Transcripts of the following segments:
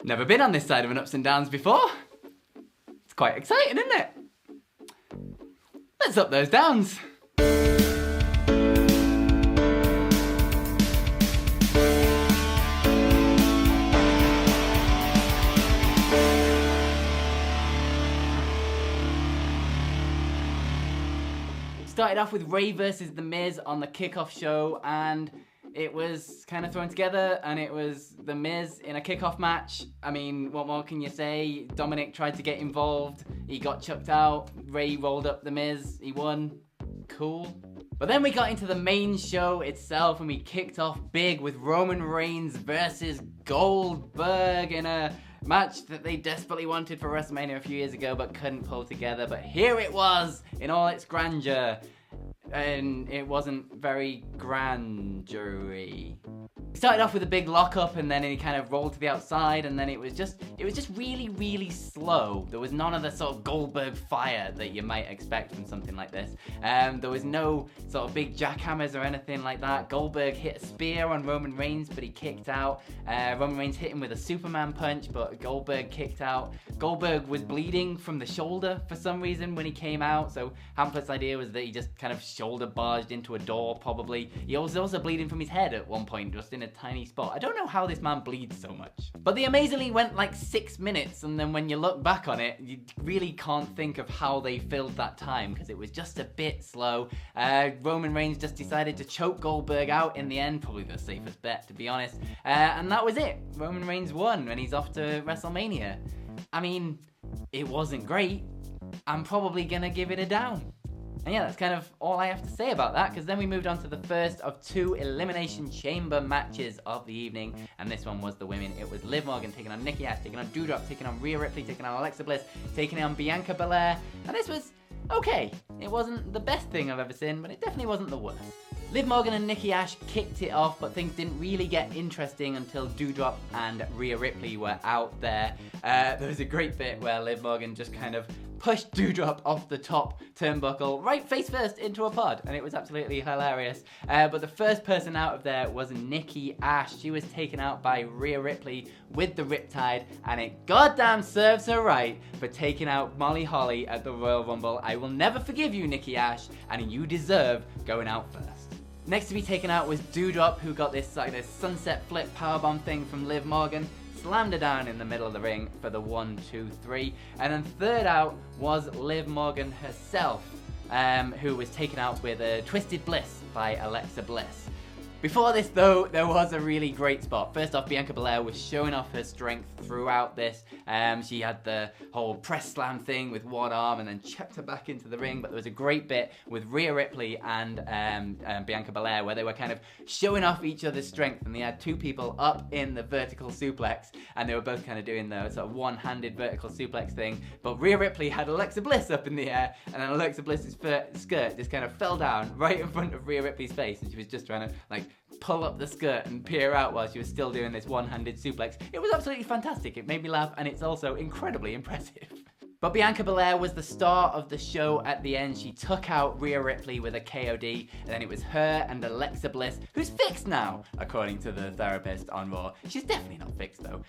Never been on this side of an ups and downs before. It's quite exciting, isn't it? Let's up those downs. Started off with Ray versus The Miz on the kickoff show, and it was kind of thrown together, and it was The Miz in a kickoff match. I mean, what more can you say? Dominic tried to get involved, he got chucked out, Ray rolled up The Miz, he won. Cool. But then we got into the main show itself, and we kicked off big with Roman Reigns versus Goldberg in a match that they desperately wanted for WrestleMania a few years ago but couldn't pull together. But here it was in all its grandeur, and it wasn't very grandeur-y. It started off with a big lockup, and then he kind of rolled to the outside, and then it was just really, really slow. There was none of the sort of Goldberg fire that you might expect from something like this. There was no sort of big jackhammers or anything like that. Goldberg hit a spear on Roman Reigns, but he kicked out. Roman Reigns hit him with a Superman punch, but Goldberg kicked out. Goldberg was bleeding from the shoulder for some reason when he came out, so Hamlet's idea was that he just kind of shoulder barged into a door, probably. He was also bleeding from his head at one point, just in a tiny spot. I don't know how this man bleeds so much. But they amazingly went like 6 minutes, and then when you look back on it, you really can't think of how they filled that time, because it was just a bit slow. Roman Reigns just decided to choke Goldberg out in the end, probably the safest bet, to be honest. And that was it. Roman Reigns won, and he's off to WrestleMania. I mean, it wasn't great. I'm probably gonna give it a down. And yeah, that's kind of all I have to say about that, because then we moved on to the first of 2 Elimination Chamber matches of the evening, and this one was the women. It was Liv Morgan taking on Nikki Ash, taking on Doudrop, taking on Rhea Ripley, taking on Alexa Bliss, taking on Bianca Belair, and this was okay. It wasn't the best thing I've ever seen, but it definitely wasn't the worst. Liv Morgan and Nikki Ash kicked it off, but things didn't really get interesting until Doudrop and Rhea Ripley were out there. There was a great bit where Liv Morgan just kind of pushed Doudrop off the top turnbuckle, right face first into a pod, and it was absolutely hilarious. But the first person out of there was Nikki Ash. She was taken out by Rhea Ripley with the Riptide, and it goddamn serves her right for taking out Molly Holly at the Royal Rumble. I will never forgive you, Nikki Ash, and you deserve going out first. Next to be taken out was Doudrop, who got this sunset flip powerbomb thing from Liv Morgan, slammed her down in the middle of the ring for the 1, 2, 3. And then third out was Liv Morgan herself, who was taken out with a Twisted Bliss by Alexa Bliss. Before this, though, there was a really great spot. First off, Bianca Belair was showing off her strength throughout this. She had the whole press slam thing with one arm and then chucked her back into the ring. But there was a great bit with Rhea Ripley and Bianca Belair where they were kind of showing off each other's strength. And they had 2 people up in the vertical suplex, and they were both kind of doing the sort of one-handed vertical suplex thing. But Rhea Ripley had Alexa Bliss up in the air, and then Alexa Bliss's skirt just kind of fell down right in front of Rhea Ripley's face, and she was just trying to pull up the skirt and peer out while she was still doing this one-handed suplex. It was absolutely fantastic. It made me laugh, and it's also incredibly impressive. But Bianca Belair was the star of the show at the end. She took out Rhea Ripley with a KOD, and then it was her and Alexa Bliss, who's fixed now, according to the therapist on Raw. She's definitely not fixed, though.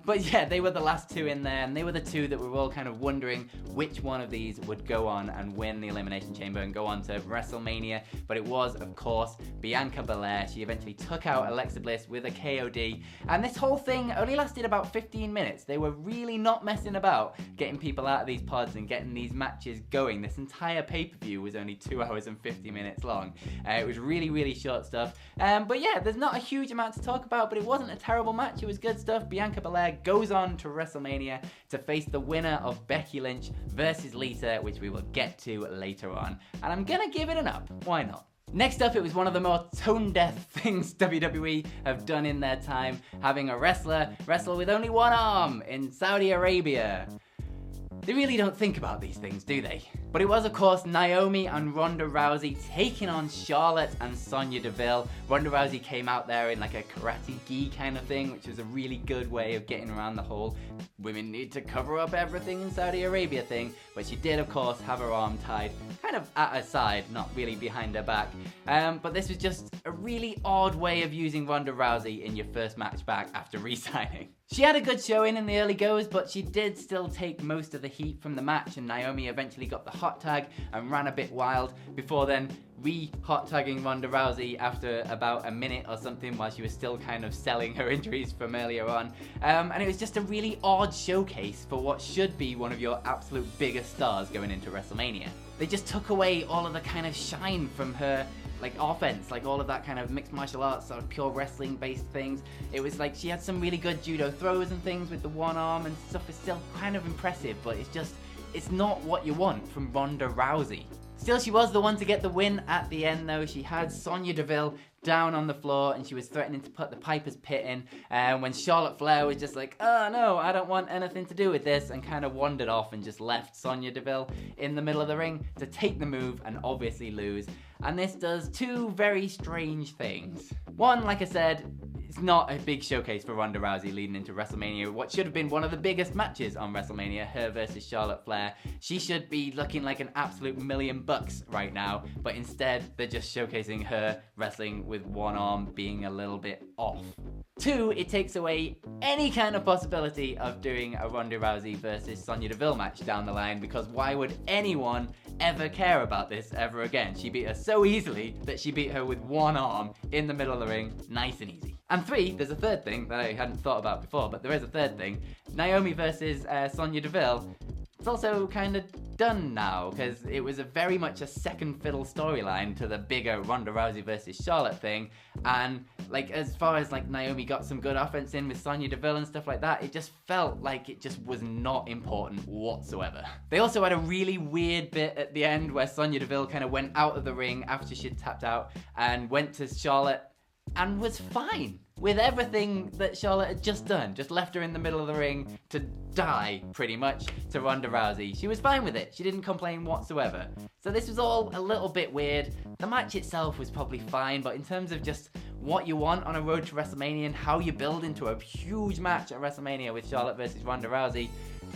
But yeah, they were the last 2 in there, and they were the 2 that we were all kind of wondering which one of these would go on and win the Elimination Chamber and go on to WrestleMania. But it was, of course, Bianca Belair. She eventually took out Alexa Bliss with a KOD, and this whole thing only lasted about 15 minutes. They were really not messing about getting people out of these pods and getting these matches going. This entire pay-per-view was only 2 hours and 50 minutes long. It was really, really short stuff. But yeah, there's not a huge amount to talk about, but it wasn't a terrible match. It was good stuff. Bianca Belair goes on to WrestleMania to face the winner of Becky Lynch versus Lita, which we will get to later on. And I'm gonna give it an up. Why not? Next up, it was one of the more tone-deaf things WWE have done in their time, having a wrestler wrestle with only one arm in Saudi Arabia. They really don't think about these things, do they? But it was, of course, Naomi and Ronda Rousey taking on Charlotte and Sonya Deville. Ronda Rousey came out there in like a karate gi kind of thing, which was a really good way of getting around the whole women need to cover up everything in Saudi Arabia thing. But she did, of course, have her arm tied kind of at her side, not really behind her back. But this was just a really odd way of using Ronda Rousey in your first match back after re-signing. She had a good showing in the early goes, but she did still take most of the heat from the match, and Naomi eventually got the hot tag and ran a bit wild before then re-hot tagging Ronda Rousey after about a minute or something while she was still kind of selling her injuries from earlier on. And it was just a really odd showcase for what should be one of your absolute biggest stars going into WrestleMania. They just took away all of the kind of shine from her like offense, like all of that kind of mixed martial arts, sort of pure wrestling based things. It was like she had some really good judo throws and things with the one arm and stuff is still kind of impressive, but it's not what you want from Ronda Rousey. Still, she was the one to get the win at the end though. She had Sonya Deville down on the floor and she was threatening to put the Piper's Pit in when Charlotte Flair was just like, oh no, I don't want anything to do with this, and kind of wandered off and just left Sonya Deville in the middle of the ring to take the move and obviously lose. And this does two very strange things. One, like I said, it's not a big showcase for Ronda Rousey leading into WrestleMania, what should have been one of the biggest matches on WrestleMania, her versus Charlotte Flair. She should be looking like an absolute $1,000,000 right now, but instead they're just showcasing her wrestling with one arm being a little bit off. Two, it takes away any kind of possibility of doing a Ronda Rousey versus Sonya Deville match down the line, because why would anyone ever care about this ever again? She beat her so easily that she beat her with one arm in the middle of the ring, nice and easy. And three, there's a third thing that I hadn't thought about before, but there is a third thing. Naomi versus Sonya Deville, it's also kind of done now, because it was very much a second fiddle storyline to the bigger Ronda Rousey versus Charlotte thing, and like as far as like Naomi got some good offense in with Sonya Deville and stuff like that, it just felt like it just was not important whatsoever. They also had a really weird bit at the end where Sonya Deville kind of went out of the ring after she'd tapped out and went to Charlotte and was fine with everything that Charlotte had just done. Just left her in the middle of the ring to die, pretty much, to Ronda Rousey. She was fine with it. She didn't complain whatsoever. So this was all a little bit weird. The match itself was probably fine, but in terms of just what you want on a road to WrestleMania and how you build into a huge match at WrestleMania with Charlotte versus Ronda Rousey,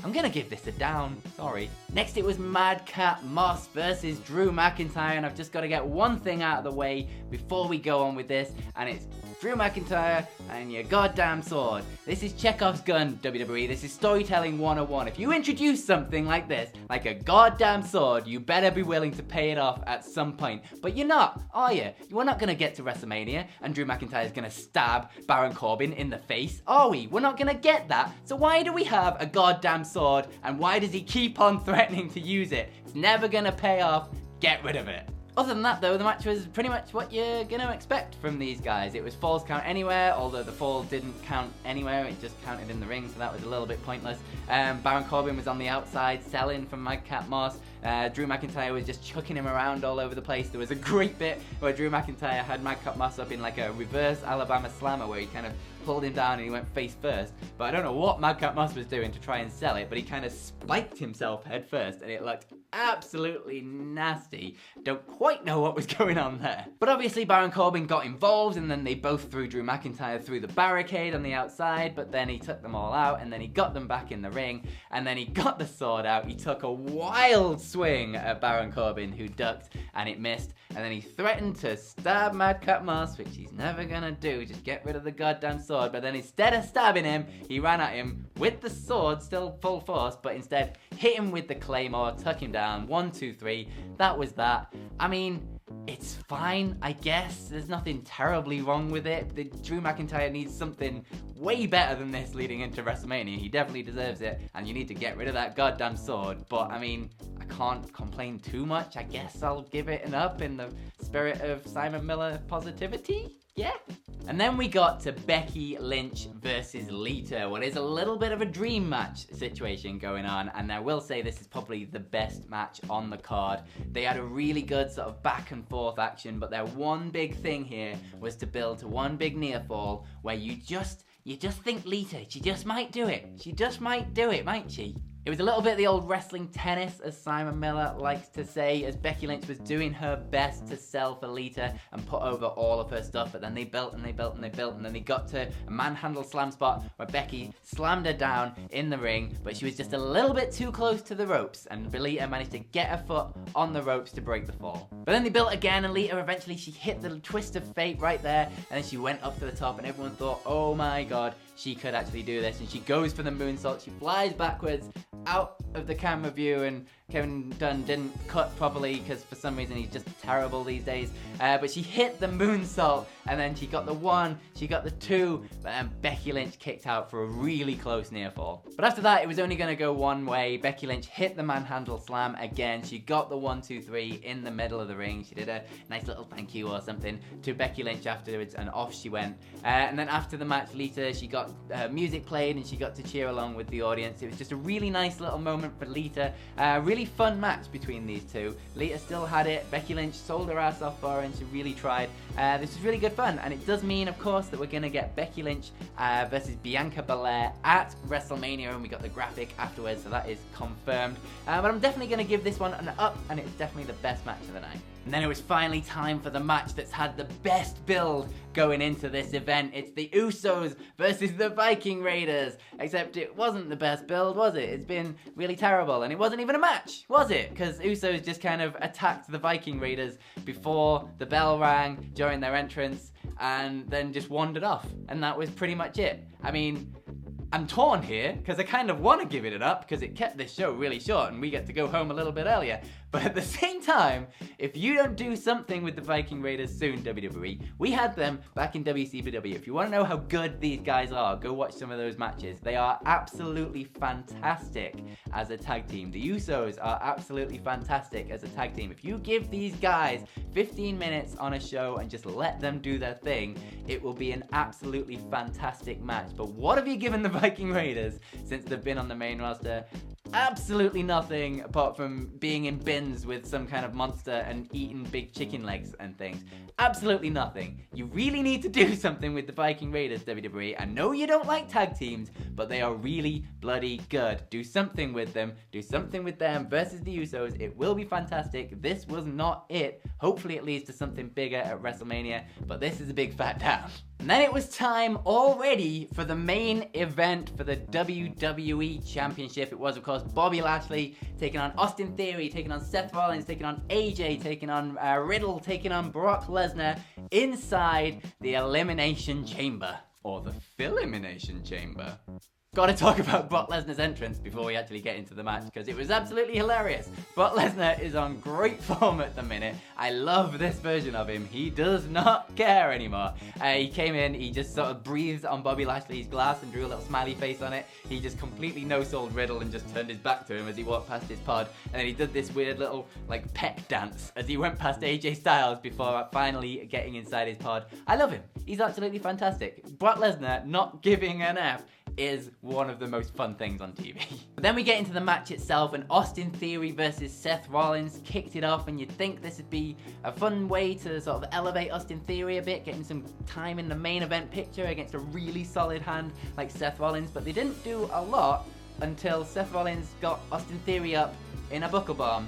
I'm gonna give this a down, sorry. Next it was Madcap Moss versus Drew McIntyre, and I've just gotta get one thing out of the way before we go on with this, and it's Drew McIntyre and your goddamn sword. This is Chekhov's gun, WWE. This is storytelling 101. If you introduce something like this, like a goddamn sword, you better be willing to pay it off at some point. But you're not, are you? We're not gonna get to WrestleMania and Drew McIntyre is gonna stab Baron Corbin in the face, are we? We're not gonna get that. So why do we have a goddamn sword, and why does he keep on threatening to use it? It's never gonna pay off. Get rid of it. Other than that though, the match was pretty much what you're gonna expect from these guys. It was falls count anywhere, although the fall didn't count anywhere, it just counted in the ring, so that was a little bit pointless. Baron Corbin was on the outside selling from Madcap Moss. Drew McIntyre was just chucking him around all over the place. There was a great bit where Drew McIntyre had Madcap Moss up in like a reverse Alabama slammer where he kind of pulled him down and he went face first. But I don't know what Madcap Moss was doing to try and sell it, but he kind of spiked himself head first and it looked absolutely nasty. Don't quite know what was going on there. But obviously Baron Corbin got involved and then they both threw Drew McIntyre through the barricade on the outside, but then he took them all out and then he got them back in the ring and then he got the sword out. He took a wild swing at Baron Corbin who ducked and it missed, and then he threatened to stab Madcap Moss, which he's never gonna do, just get rid of the goddamn sword. But then instead of stabbing him, he ran at him with the sword, still full force, but instead hit him with the claymore, took him down, 1, 2, 3, that was that. I mean, it's fine, I guess. There's nothing terribly wrong with it. Drew McIntyre needs something way better than this leading into WrestleMania. He definitely deserves it, and you need to get rid of that goddamn sword. But, I mean, I can't complain too much. I guess I'll give it an up in the spirit of Simon Miller positivity. Yeah. And then we got to Becky Lynch versus Lita. What is a little bit of a dream match situation going on, and I will say this is probably the best match on the card. They had a really good sort of back and forth action, but their one big thing here was to build to one big near fall where you just think Lita, she just might do it. She just might do it, might she? It was a little bit the old wrestling tennis, as Simon Miller likes to say, as Becky Lynch was doing her best to sell for Lita and put over all of her stuff, but then they built and they built and they built, and then they got to a manhandle slam spot where Becky slammed her down in the ring, but she was just a little bit too close to the ropes, and Lita managed to get her foot on the ropes to break the fall. But then they built again, and Lita eventually, she hit the twist of fate right there, and then she went up to the top, and everyone thought, oh my god, she could actually do this, and she goes for the moonsault, she flies backwards out of the camera view, and Kevin Dunn didn't cut properly because for some reason he's just terrible these days, but she hit the moonsault, and then she got the 1, she got the 2, but then Becky Lynch kicked out for a really close near fall. But after that, it was only going to go one way. Becky Lynch hit the manhandle slam again, she got the 1, 2, 3 in the middle of the ring, she did a nice little thank you or something to Becky Lynch afterwards, and off she went. And then after the match, Lita, she got music played and she got to cheer along with the audience. It was just a really nice little moment for Lita, really fun match between these two. Lita still had it, Becky Lynch sold her ass off for her, and she really tried. This was really good fun, and it does mean, of course, that we're going to get Becky Lynch versus Bianca Belair at WrestleMania, and we got the graphic afterwards, so that is confirmed. But I'm definitely going to give this one an up, and it's definitely the best match of the night. And then it was finally time for the match that's had the best build going into this event. It's the Usos versus the Viking Raiders. Except it wasn't the best build, was it? It's been really terrible, and it wasn't even a match, was it? Because Usos just kind of attacked the Viking Raiders before the bell rang during their entrance, and then just wandered off. And that was pretty much it. I mean, I'm torn here, because I kind of want to give it an up, because it kept this show really short, and we get to go home a little bit earlier. But at the same time, if you don't do something with the Viking Raiders soon, WWE, we had them back in WCW. If you want to know how good these guys are, go watch some of those matches. They are absolutely fantastic as a tag team. The Usos are absolutely fantastic as a tag team. If you give these guys 15 minutes on a show and just let them do their thing, it will be an absolutely fantastic match. But what have you given the Viking Raiders since they've been on the main roster? Absolutely nothing, apart from being in bins with some kind of monster and eating big chicken legs and things. Absolutely nothing. You really need to do something with the Viking Raiders, WWE. I know you don't like tag teams, but they are really bloody good. Do something with them. Do something with them versus the Usos. It will be fantastic. This was not it. Hopefully it leads to something bigger at WrestleMania, but this is a big fat down. And then it was time already for the main event for the WWE Championship. It was, of course, Bobby Lashley taking on Austin Theory, taking on Seth Rollins, taking on AJ, taking on Riddle, taking on Brock Lesnar inside the Elimination Chamber. Or the Phil-Elimination Chamber. Gotta talk about Brock Lesnar's entrance before we actually get into the match, because it was absolutely hilarious. Brock Lesnar is on great form at the minute. I love this version of him. He does not care anymore. He came in, he just sort of breathed on Bobby Lashley's glass and drew a little smiley face on it. He just completely no-sold Riddle and just turned his back to him as he walked past his pod. And then he did this weird little, like, peck dance as he went past AJ Styles before finally getting inside his pod. I love him. He's absolutely fantastic. Brock Lesnar not giving an F is one of the most fun things on TV. But then we get into the match itself, and Austin Theory versus Seth Rollins kicked it off, and you'd think this would be a fun way to sort of elevate Austin Theory a bit, getting some time in the main event picture against a really solid hand like Seth Rollins, but they didn't do a lot until Seth Rollins got Austin Theory up in a buckle bomb,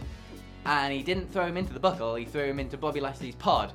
and he didn't throw him into the buckle, he threw him into Bobby Lashley's pod.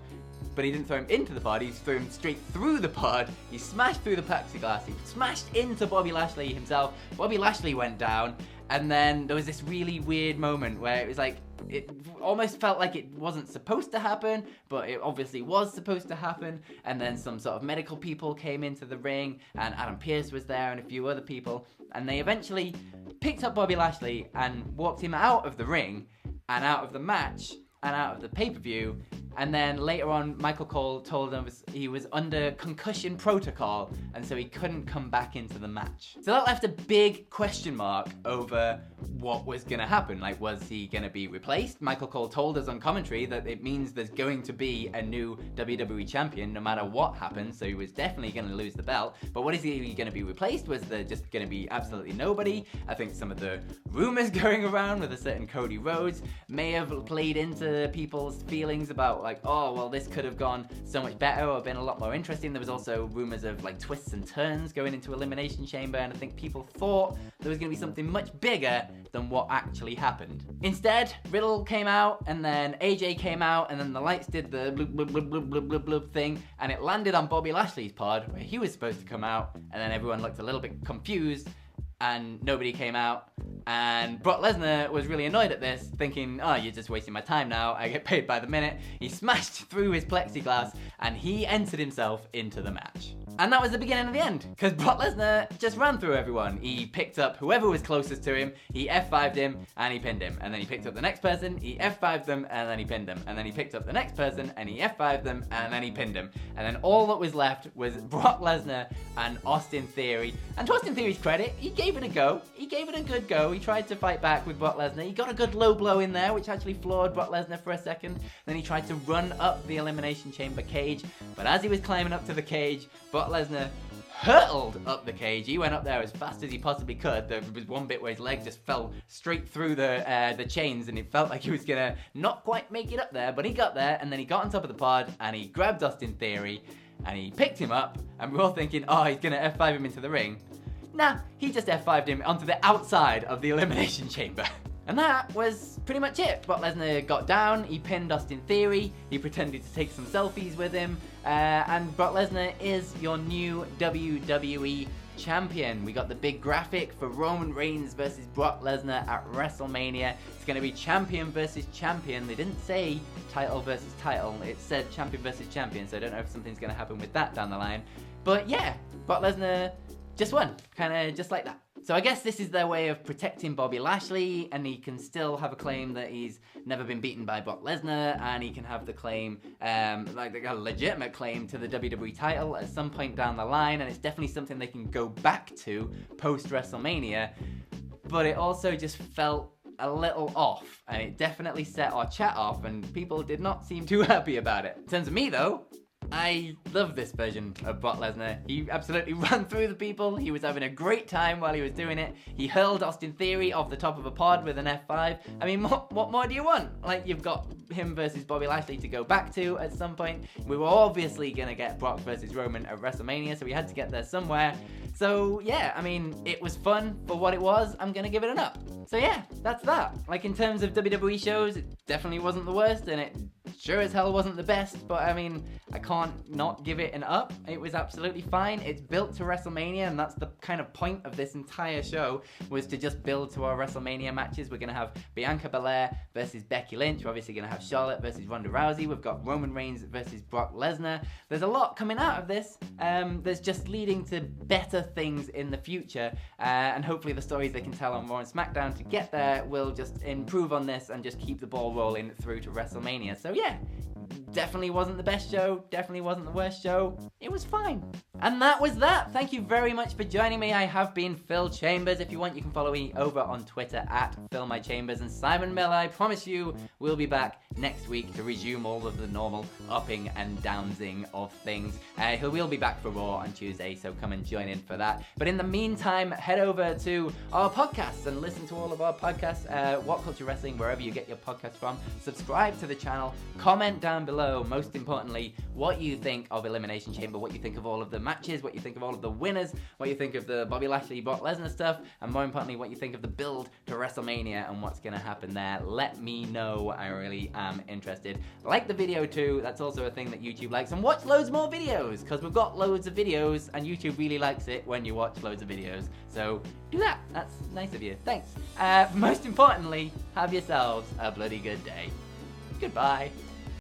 But he didn't throw him into the pod, he threw him straight through the pod, he smashed through the plexiglass, he smashed into Bobby Lashley himself, Bobby Lashley went down, and then there was this really weird moment where it was like, it almost felt like it wasn't supposed to happen, but it obviously was supposed to happen, and then some sort of medical people came into the ring, and Adam Pearce was there, and a few other people, and they eventually picked up Bobby Lashley and walked him out of the ring, and out of the match, and out of the pay-per-view. And then later on, Michael Cole told him he was under concussion protocol, and so he couldn't come back into the match. So that left a big question mark over what was gonna happen. Like, was he gonna be replaced? Michael Cole told us on commentary that it means there's going to be a new WWE champion no matter what happens, so he was definitely gonna lose the belt. But what is he gonna be replaced? Was there just gonna be absolutely nobody? I think some of the rumors going around with a certain Cody Rhodes may have played into people's feelings about, about like, oh, well, this could have gone so much better or been a lot more interesting. There was also rumors of like twists and turns going into Elimination Chamber, and I think people thought there was going to be something much bigger than what actually happened. Instead, Riddle came out, and then AJ came out, and then the lights did the blub blub blub blub blub blub blub thing, and it landed on Bobby Lashley's pod where he was supposed to come out, and then everyone looked a little bit confused, and nobody came out. And Brock Lesnar was really annoyed at this, thinking, oh, you're just wasting my time now, I get paid by the minute. He smashed through his plexiglass and he entered himself into the match. And that was the beginning of the end, because Brock Lesnar just ran through everyone. He picked up whoever was closest to him, he F5'd him, and he pinned him. And then he picked up the next person, he F5'd them, and then he pinned them. And then he picked up the next person, and he F5'd them, and then he pinned him. And then all that was left was Brock Lesnar and Austin Theory. And to Austin Theory's credit, he gave it a go. He gave it a good go. He tried to fight back with Brock Lesnar. He got a good low blow in there, which actually floored Brock Lesnar for a second. Then he tried to run up the Elimination Chamber cage. But as he was climbing up to the cage, Brock Lesnar hurtled up the cage. He went up there as fast as he possibly could. There was one bit where his leg just fell straight through the chains, and it felt like he was gonna not quite make it up there, but he got there, and then he got on top of the pod, and he grabbed Austin Theory, and he picked him up, and we're all thinking, oh, he's gonna F5 him into the ring. Nah, he just F5'd him onto the outside of the Elimination Chamber. And that was pretty much it. Brock Lesnar got down, he pinned Austin Theory, he pretended to take some selfies with him, and Brock Lesnar is your new WWE Champion. We got the big graphic for Roman Reigns versus Brock Lesnar at WrestleMania. It's going to be champion versus champion. They didn't say title versus title, it said champion versus champion, so I don't know if something's going to happen with that down the line. But yeah, Brock Lesnar just won, kind of just like that. So I guess this is their way of protecting Bobby Lashley, and he can still have a claim that he's never been beaten by Brock Lesnar, and he can have the claim, like a legitimate claim to the WWE title at some point down the line, and it's definitely something they can go back to post-WrestleMania, but it also just felt a little off, and it definitely set our chat off, and people did not seem too happy about it. In terms of me though, I love this version of Brock Lesnar. He absolutely ran through the people. He was having a great time while he was doing it. He hurled Austin Theory off the top of a pod with an F5. I mean, what more do you want? Like, you've got him versus Bobby Lashley to go back to at some point. We were obviously going to get Brock versus Roman at WrestleMania, so we had to get there somewhere. So, yeah, I mean, it was fun for what it was. I'm going to give it an up. So, yeah, that's that. Like, in terms of WWE shows, it definitely wasn't the worst, and it sure as hell wasn't the best, but I mean, I can't not give it an up. It was absolutely fine. It's built to WrestleMania, and that's the kind of point of this entire show, was to just build to our WrestleMania matches. We're going to have Bianca Belair versus Becky Lynch. We're obviously going to have Charlotte versus Ronda Rousey. We've got Roman Reigns versus Brock Lesnar. There's a lot coming out of this. There's just leading to better things in the future, and hopefully the stories they can tell on Raw and SmackDown to get there will just improve on this and just keep the ball rolling through to WrestleMania. So yeah, definitely wasn't the best show, definitely wasn't the worst show. It was fine. And that was that. Thank you very much for joining me. I have been Phil Chambers. If you want, you can follow me over on Twitter at PhilMyChambers. And Simon Miller, I promise you, we'll be back next week to resume all of the normal upping and downsing of things. He will be back for Raw on Tuesday, so come and join in for that. But in the meantime, head over to our podcasts and listen to all of our podcasts, WhatCulture Wrestling, wherever you get your podcasts from. Subscribe to the channel, comment down below, most importantly, what you think of Elimination Chamber, what you think of all of the matches, what you think of all of the winners, what you think of the Bobby Lashley, Brock Lesnar stuff, and more importantly, what you think of the build to WrestleMania and what's going to happen there. Let me know. I really am interested. Like the video too. That's also a thing that YouTube likes. And watch loads more videos, because we've got loads of videos, and YouTube really likes it when you watch loads of videos. So do that. That's nice of you. Thanks. Most importantly, have yourselves a bloody good day. Goodbye.